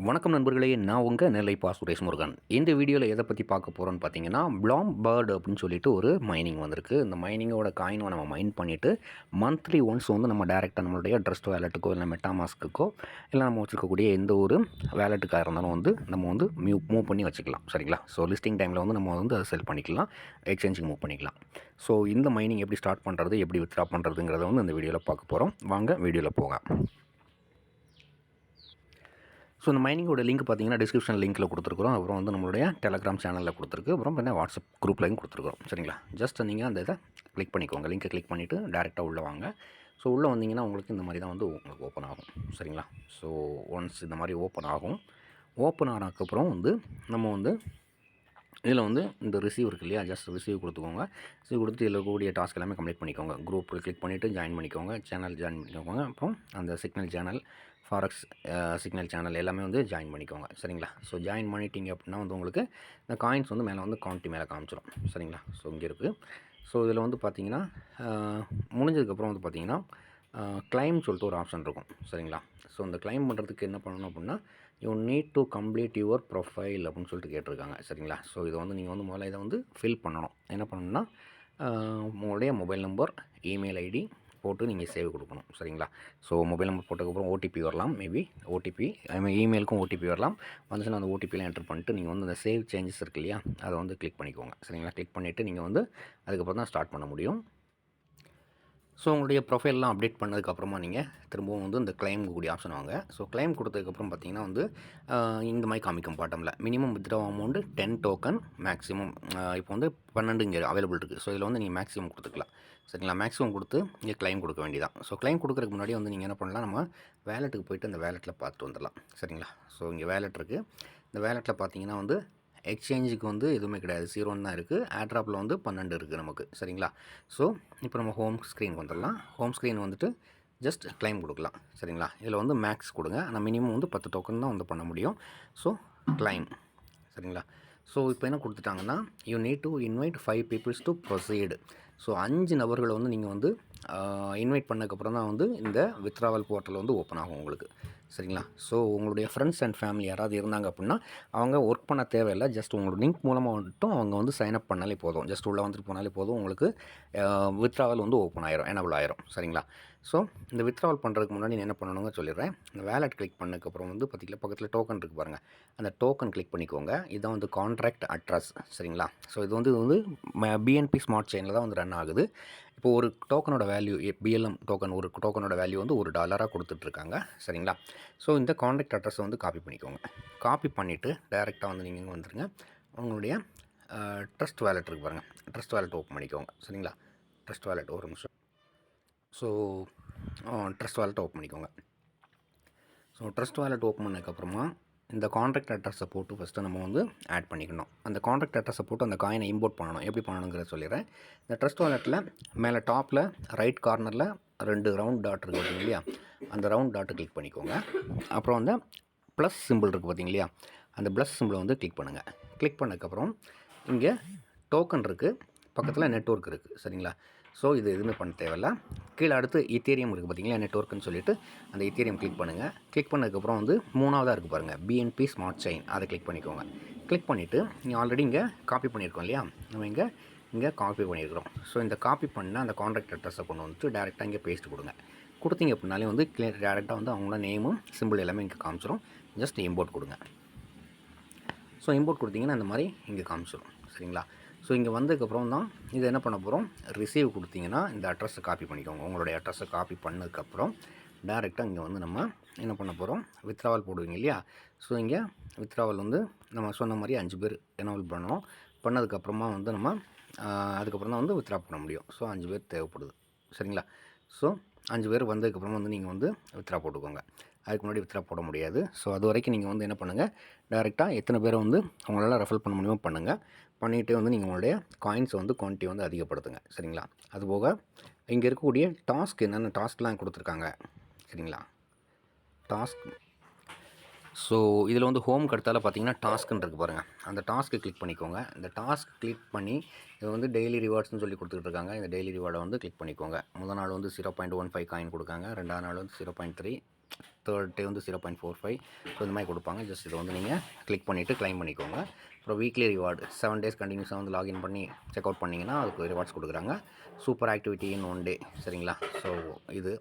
வணக்கம் நண்பர்களே, நான் உங்கள் நெல்லை பா சுரேஷ் முருகன். இந்த வீடியோவில் எதை பற்றி பார்க்க போகிறோன்னு பார்த்தீங்கன்னா, ப்ளாம் பேர்டு அப்படின்னு சொல்லிட்டு ஒரு மைனிங் வந்திருக்கு. இந்த மைனிங்கோட காயினை நம்ம மைன் பண்ணிவிட்டு மந்த்லி ஒன்ஸ் வந்து நம்ம டேரெக்டாக நம்மளுடைய ட்ரஸ்ட் வேலெட்டுக்கோ இல்லை மெட்டாமாஸ்க்குக்கோ இல்லை நம்ம வச்சுருக்கக்கூடிய எந்த ஒரு வேலெட்டுக்காக இருந்தாலும் வந்து நம்ம வந்து மூவ் பண்ணி வச்சுக்கலாம். சரிங்களா? ஸோ லிஸ்டிங் டைமில் வந்து நம்ம வந்து அதை செல் பண்ணிக்கலாம், எக்ஸ்சேஞ்சுக்கு மூவ் பண்ணிக்கலாம். ஸோ இந்த மைனிங் எப்படி ஸ்டார்ட் பண்ணுறது, எப்படி வித்ட்ரா பண்ணுறதுங்கிறத வந்து இந்த வீடியோவில் பார்க்க போகிறோம். வாங்க வீடியோவில் போக. ஸோ இந்த மைனிங்கோட லிங்க் பார்த்தீங்கன்னா டிஸ்கிரிப்ஷன் லிங்க்கில் கொடுத்துருக்குறோம். அப்புறம் வந்து நம்மளுடைய டெலகிராம் சேனலில் கொடுத்துருக்கு. அப்புறம் பார்த்தா வாட்ஸ்அப் குரூப்லையும் கொடுத்துருக்குறோம். சரிங்களா? ஜஸ்ட் நீங்கள் அந்த இதை கிளிக் பண்ணிக்கோங்க. லிங்க்கை கிளிக் பண்ணிவிட்டு டேரெக்டாக உள்ளே வாங்க. ஸோ உள்ளே வந்தீங்கன்னா உங்களுக்கு இந்த மாதிரி தான் வந்து உங்களுக்கு ஓப்பன் ஆகும். சரிங்களா? ஸோ ஒன்ஸ் இந்த மாதிரி ஓப்பன் ஆகும். ஓப்பன் ஆனதுக்கப்புறம் வந்து நம்ம வந்து இதில் வந்து இந்த ரிசீவ் இருக்குது இல்லையா, ஜஸ்ட் ரிசீவ் கொடுத்துக்கோங்க. ரிசீவ் கொடுத்து இதில் இருக்கக்கூடிய டாஸ்க் எல்லாமே கம்ப்ளீட் பண்ணிக்கோங்க. குரூப்பில் கிளிக் பண்ணிவிட்டு ஜாயின் பண்ணிக்கோங்க. சேனல் ஜாயின் பண்ணிக்கோங்க. அப்புறம் அந்த signal channel, forex signal channel எல்லாமே வந்து ஜாயின் பண்ணிக்கோங்க. சரிங்களா? ஸோ ஜாயின் பண்ணிட்டீங்க அப்படின்னா வந்து உங்களுக்கு இந்த காயின்ஸ் வந்து மேலே வந்து கவுண்ட்டி மேலே காமிச்சிடும். சரிங்களா? ஸோ இங்கே இருக்குது. ஸோ இதில் வந்து பார்த்தீங்கன்னா முடிஞ்சதுக்கப்புறம் வந்து பார்த்தீங்கன்னா கிளைம் சொல்லிட்டு ஒரு ஆப்ஷன் இருக்கும். சரிங்களா? ஸோ இந்த கிளைம் பண்ணுறதுக்கு என்ன பண்ணணும் அப்படின்னா, you need to complete your profile அப்படின்னு சொல்லிட்டு கேட்டிருக்காங்க. சரிங்களா? ஸோ இதை வந்து நீங்கள் வந்து முதல்ல இதை வந்து ஃபில் பண்ணணும். என்ன பண்ணணும்னா உங்களுடைய மொபைல் நம்பர், இமெயில் ஐடி போட்டு நீங்கள் சேவ் கொடுக்கணும். சரிங்களா? ஸோ மொபைல் நம்பர் போட்டதுக்கப்புறம் ஓடிபி வரலாம். மேபி ஓடிபி இமெயிலுக்கும் ஓடிபி வரலாம். வந்துச்சுன்னா அந்த ஓடிபியில் என்டர் பண்ணிட்டு நீங்கள் வந்து அந்த சேவ் சேஞ்சஸ் இருக்கு இல்லையா, அதை வந்து கிளிக் பண்ணிக்கோங்க. சரிங்களா? கிளிக் பண்ணிவிட்டு நீங்கள் வந்து அதுக்கப்புறம் தான் ஸ்டார்ட் பண்ண முடியும். ஸோ உங்களுடைய ப்ரொஃபைல்லாம் அப்டேட் பண்ணதுக்கப்புறமா நீங்கள் திரும்பவும் வந்து இந்த கிளைம் கூடிய ஆப்ஷன் வாங்க. ஸோ கிளைம் கொடுத்ததுக்கப்புறம் பார்த்தீங்கன்னா வந்து இந்த மாதிரி காமிக்கும் பாட்டமில் minimum withdraw amount 10 token maximum. இப்போ வந்து 12 இங்கே அவைலபிள் இருக்குது. ஸோ இதில் வந்து நீங்கள் மேக்ஸிமம் கொடுத்துக்கலாம். சரிங்களா? மேக்ஸிமம் கொடுத்து இங்கே கிளைம் கொடுக்க வேண்டியதான். ஸோ கிளைம் கொடுக்குறதுக்கு முன்னாடி வந்து நீங்கள் என்ன பண்ணலாம், நம்ம வேலெட்டுக்கு போய்ட்டு அந்த வேலெட்டில் பார்த்துட்டு வந்துடலாம். சரிங்களா? ஸோ இங்கே வேலெட் இருக்குது. இந்த வேலெட்டில் பார்த்தீங்கன்னா வந்து எக்ஸ்சேஞ்சுக்கு வந்து எதுவுமே கிடையாது, 0 தான் இருக்குது. ஏர்ட்ராப்பில் வந்து 12 இருக்குது நமக்கு. சரிங்களா? ஸோ இப்போ நம்ம ஹோம் ஸ்க்ரீனுக்கு வந்துடலாம். ஹோம் ஸ்க்ரீன் வந்துட்டு ஜஸ்ட் கிளைம் கொடுக்கலாம். சரிங்களா? இதில் வந்து மேக்ஸ் கொடுங்க. ஆனால் மினிமம் வந்து 10 டோக்கன் தான் வந்து பண்ண முடியும். So claim. சரிங்களா? ஸோ இப்போ என்ன கொடுத்துட்டாங்கன்னா, you need to invite 5 peoples to proceed. So 5 நபர்களை வந்து நீங்கள் வந்து இன்வைட் பண்ணதுக்கப்புறம் தான் வந்து இந்த வித்ட்ராவல் போர்ட்டல் வந்து ஓப்பன் ஆகும் உங்களுக்கு. சரிங்களா? ஸோ உங்களுடைய ஃப்ரெண்ட்ஸ் அண்ட் ஃபேமிலி யாராவது இருந்தாங்க அப்படின்னா அவங்க ஒர்க் பண்ண தேவையில்லை. ஜஸ்ட் உங்களோட லிங்க் மூலமாக வந்துட்டும் அவங்க வந்து சைன் அப் பண்ணாலே போதும். ஜஸ்ட் உள்ளே வந்துட்டு போனாலே போதும், உங்களுக்கு வித்ட்ராவல் வந்து ஓப்பன் ஆயிரும், எனபிள் ஆயிரும். சரிங்களா? ஸோ இந்த வித்ட்ராவல் பண்ணுறதுக்கு முன்னாடி என்ன பண்ணணுங்க சொல்லிடுறேன். இந்த வேலெட் கிளிக் பண்ணதுக்கப்புறம் வந்து பார்த்திங்கன்னா பக்கத்தில் டோக்கன் இருக்குது பாருங்கள், அந்த டோக்கன் கிளிக் பண்ணிக்கோங்க. இதுதான் வந்து கான்ட்ராக்ட் அட்ரஸ். சரிங்களா? ஸோ இது வந்து பிஎன்பி ஸ்மார்ட் செயினில் தான் வந்து ரன் ஆகுது. இப்போ ஒரு டோக்கனோட வேல்யூ பிஎல்எம் டோக்கன், ஒரு டோக்கனோட வேல்யூ வந்து $1 கொடுத்துட்ருக்காங்க. சரிங்களா? ஸோ இந்த கான்ட்ராக்ட் அட்ரஸை வந்து காப்பி பண்ணிக்கோங்க. காப்பி பண்ணிவிட்டு டைரெக்டாக வந்து நீங்கள் இங்கே வந்துடுங்க. உங்களுடைய ட்ரஸ்ட் வேலெட் இருக்குது பாருங்கள், ட்ரஸ்ட் வேலெட் ஓப்பன் பண்ணிக்கோங்க. சரிங்களா? ட்ரஸ்ட் வேலெட் ஒரு நிமிஷம். ஸோ ட்ரஸ்ட் வேலெட் ஓப்பன் பண்ணிக்கோங்க. ஸோ ட்ரஸ்ட் வேலெட் ஓப்பன் பண்ணதுக்கப்புறமா இந்த கான்ட்ராக்ட் அட்ரஸை போட்டு ஃபஸ்ட்டு நம்ம வந்து ஆட் பண்ணிக்கணும். அந்த கான்ட்ராக்ட் அட்ரஸை போட்டு அந்த காயினை இம்போர்ட் பண்ணணும். எப்படி பண்ணணுங்கிறத சொல்லிடுறேன். இந்த ட்ரஸ்ட் வாலெட்டில் மேலே டாப்பில் ரைட் கார்னரில் 2 ரவுண்ட் டாட் இருக்குது பார்த்தீங்க இல்லையா, அந்த ரவுண்ட் டாட்டை கிளிக் பண்ணிக்கோங்க. அப்புறம் வந்து ப்ளஸ் சிம்பிள் இருக்குது பார்த்தீங்க இல்லையா, அந்த ப்ளஸ் சிம்பிளை வந்து கிளிக் பண்ணுங்கள். கிளிக் பண்ணதுக்கப்புறம் இங்கே டோக்கன் இருக்குது, பக்கத்தில் நெட்வொர்க் இருக்குது. சரிங்களா? ஸோ இது எதுவுமே பண்ண தேவையில்ல. கீழே அடுத்து ஈத்தேரியம் இருக்குது பார்த்தீங்களா, நெட்வொர்க்குன்னு சொல்லிட்டு அந்த ஈத்தேரியம் கிளிக் பண்ணுங்கள். கிளிக் பண்ணதுக்கப்புறம் வந்து 3ஆவதாக இருக்குது பாருங்கள், பிஎன்பி ஸ்மார்ட் செயின், அதை கிளிக் பண்ணிக்கோங்க. கிளிக் பண்ணிவிட்டு நீங்கள் ஆல்ரெடி இங்கே காப்பி பண்ணியிருக்கோம் இல்லையா, நம்ம இங்கே காப்பி பண்ணியிருக்கிறோம். ஸோ இந்த காப்பி பண்ணால் அந்த கான்ட்ராக்ட் அட்ரஸை கொண்டு வந்துட்டு டேரெக்டாக இங்கே பேஸ்ட் கொடுங்க. கொடுத்தீங்க அப்படின்னாலே வந்து டேரெக்டாக வந்து அவங்களோட நேமும் சிம்பிள் எல்லாமே இங்கே காமிச்சிடும். ஜஸ்ட் இம்போர்ட் கொடுங்க. ஸோ இம்போர்ட் கொடுத்தீங்கன்னா இந்த மாதிரி இங்கே காமிச்சிடும். சரிங்களா? ஸோ இங்கே வந்ததுக்கப்புறம் தான் இதை என்ன பண்ண போகிறோம், ரிசீவ் கொடுத்தீங்கன்னா இந்த அட்ரஸை காப்பி பண்ணிக்கோங்க. உங்களுடைய அட்ரஸை காப்பி பண்ணதுக்கப்புறம் டேரெக்டாக இங்கே வந்து நம்ம என்ன பண்ண போகிறோம், வித்ட்ராவல் போடுவீங்க இல்லையா. ஸோ இங்கே வித்ட்ராவல் வந்து நம்ம சொன்ன மாதிரி 5 பேர் எனபிள் பண்ணணும். பண்ணதுக்கப்புறமா வந்து நம்ம அதுக்கப்புறம் தான் வந்து வித்ட்ரா பண்ண முடியும். ஸோ 5 பேர் தேவைப்படுது. சரிங்களா? ஸோ 5 பேர் வந்ததுக்கப்புறமா வந்து நீங்கள் வந்து வித்ட்ரா போட்டுக்கோங்க. அதுக்கு முன்னாடி வித்ட்ரா போட முடியாது. ஸோ அது வரைக்கும் நீங்கள் வந்து என்ன பண்ணுங்கள், டேரெக்டாக எத்தனை பேரை வந்து உங்களால் ரெஃபர் பண்ண முடியுமோ பண்ணுங்கள். பண்ணிகிட்டே வந்து நீங்கள் உங்களுடைய காயின்ஸை வந்து குவான்டிட்டி வந்து அதிகப்படுத்துங்க. சரிங்களா? அதுபோக இங்கே இருக்கக்கூடிய டாஸ்க் என்னென்ன டாஸ்க்லாம் கொடுத்துருக்காங்க. சரிங்களா? டாஸ்க். ஸோ இதில் வந்து ஹோம்க்கு அடுத்தால பார்த்தீங்கன்னா டாஸ்க்குன்னு இருக்குது பாருங்கள், அந்த டாஸ்க்கு கிளிக் பண்ணிக்கோங்க. இந்த டாஸ்க் கிளிக் பண்ணி இது வந்து டெய்லி ரிவார்ட்ஸ்னு சொல்லி கொடுத்துட்டு இருக்காங்க. இந்த டெய்லி ரிவார்டை வந்து கிளிக் பண்ணிக்கோங்க. முதல் நாள் வந்து 0.15 காயின் கொடுக்காங்க, 2ஆவது நாள் வந்து 0.3, தேர்ட் டே வந்து 0.45. ஸோ இந்த மாதிரி கொடுப்பாங்க. ஜஸ்ட் இதை வந்து நீங்கள் கிளிக் பண்ணிவிட்டு க்ளைம் பண்ணிக்கோங்க. அப்புறம் வீக்லி ரிவார்டு 7 டேஸ் கண்டினியூஸாக வந்து லாகின் பண்ணி செக் அவுட் பண்ணிங்கன்னா அதுக்கு ரிவார்ட்ஸ் கொடுக்குறாங்க. சூப்பர் ஆக்டிவிட்டி இன் 1 டே. சரிங்களா? ஸோ இது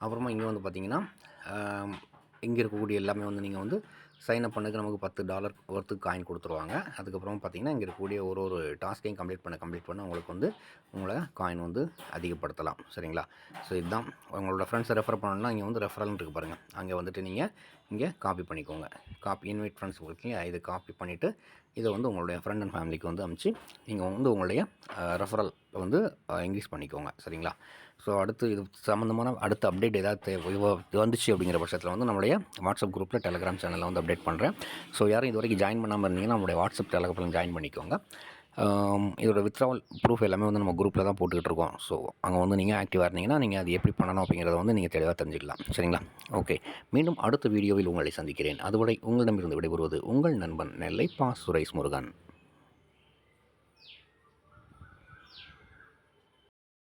அப்புறமா இங்கே வந்து பார்த்தீங்கன்னா இங்கே இருக்கக்கூடிய எல்லாமே வந்து நீங்கள் வந்து சைன் அப் பண்ணதுக்கு நமக்கு $10 ஒர்த்துக்கு காயின் கொடுத்துருவாங்க. அதுக்கப்புறம் பார்த்தீங்கன்னா இங்கே இருக்கக்கூடிய ஒரு டாஸ்க்கையும் கம்ப்ளீட் பண்ண உங்களுக்கு வந்து உங்களை காயின் வந்து அதிகப்படுத்தலாம். சரிங்களா? ஸோ இதுதான் உங்களோட ஃப்ரெண்ட்ஸை ரெஃபர் பண்ணணும்னா இங்கே வந்து ரெஃபரல்னு இருக்குது பாருங்கள். அங்கே வந்துட்டு நீங்கள் இங்கே காப்பி பண்ணிக்கோங்க. இன்வைட் ஃப்ரெண்ட்ஸ் கொடுத்தீங்க, இதை காப்பி பண்ணிவிட்டு இதை வந்து உங்களுடைய ஃப்ரெண்ட் அண்ட் ஃபேமிலிக்கு வந்து அனுப்பிச்சு நீங்கள் வந்து உங்களுடைய ரெஃபரல் வந்து இன்க்ரீஸ் பண்ணிக்கோங்க. சரிங்களா? ஸோ அடுத்து இது சம்மந்தமான அடுத்த அப்டேட் ஏதாவது வந்துச்சு அப்படிங்கிற பட்சத்தில் வந்து நம்மளுடைய வாட்ஸ்அப் குரூப்பில் டெலகிராம் சேனலில் வந்து அப்டேட் பண்ணுறேன். ஸோ யாரும் இது வரைக்கும் ஜாயின் பண்ணாமல் இருந்தீங்கன்னா நம்மளுடைய வாட்ஸ்அப் டெலகிராமில் ஜாயின் பண்ணிக்கோங்க. இதோட வித்ட்ராவல் ப்ரூஃப் எல்லாமே வந்து நம்ம குரூப்பில் தான் போட்டுக்கிட்டு இருக்கோம். ஸோ அங்கே வந்து நீங்கள் ஆக்டிவாக இருந்தீங்கன்னா நீங்கள் அது எப்படி பண்ணணும் அப்படிங்கிறத வந்து நீங்கள் தெளிவாக தெரிஞ்சுக்கலாம். சரிங்களா? ஓகே, மீண்டும் அடுத்த வீடியோவில் உங்களை சந்திக்கிறேன். அதுவரை உங்களிடமிருந்து விடைபெறுவது உங்கள் நண்பன் நெல்லை பா. சுரேஷ் முருகன்.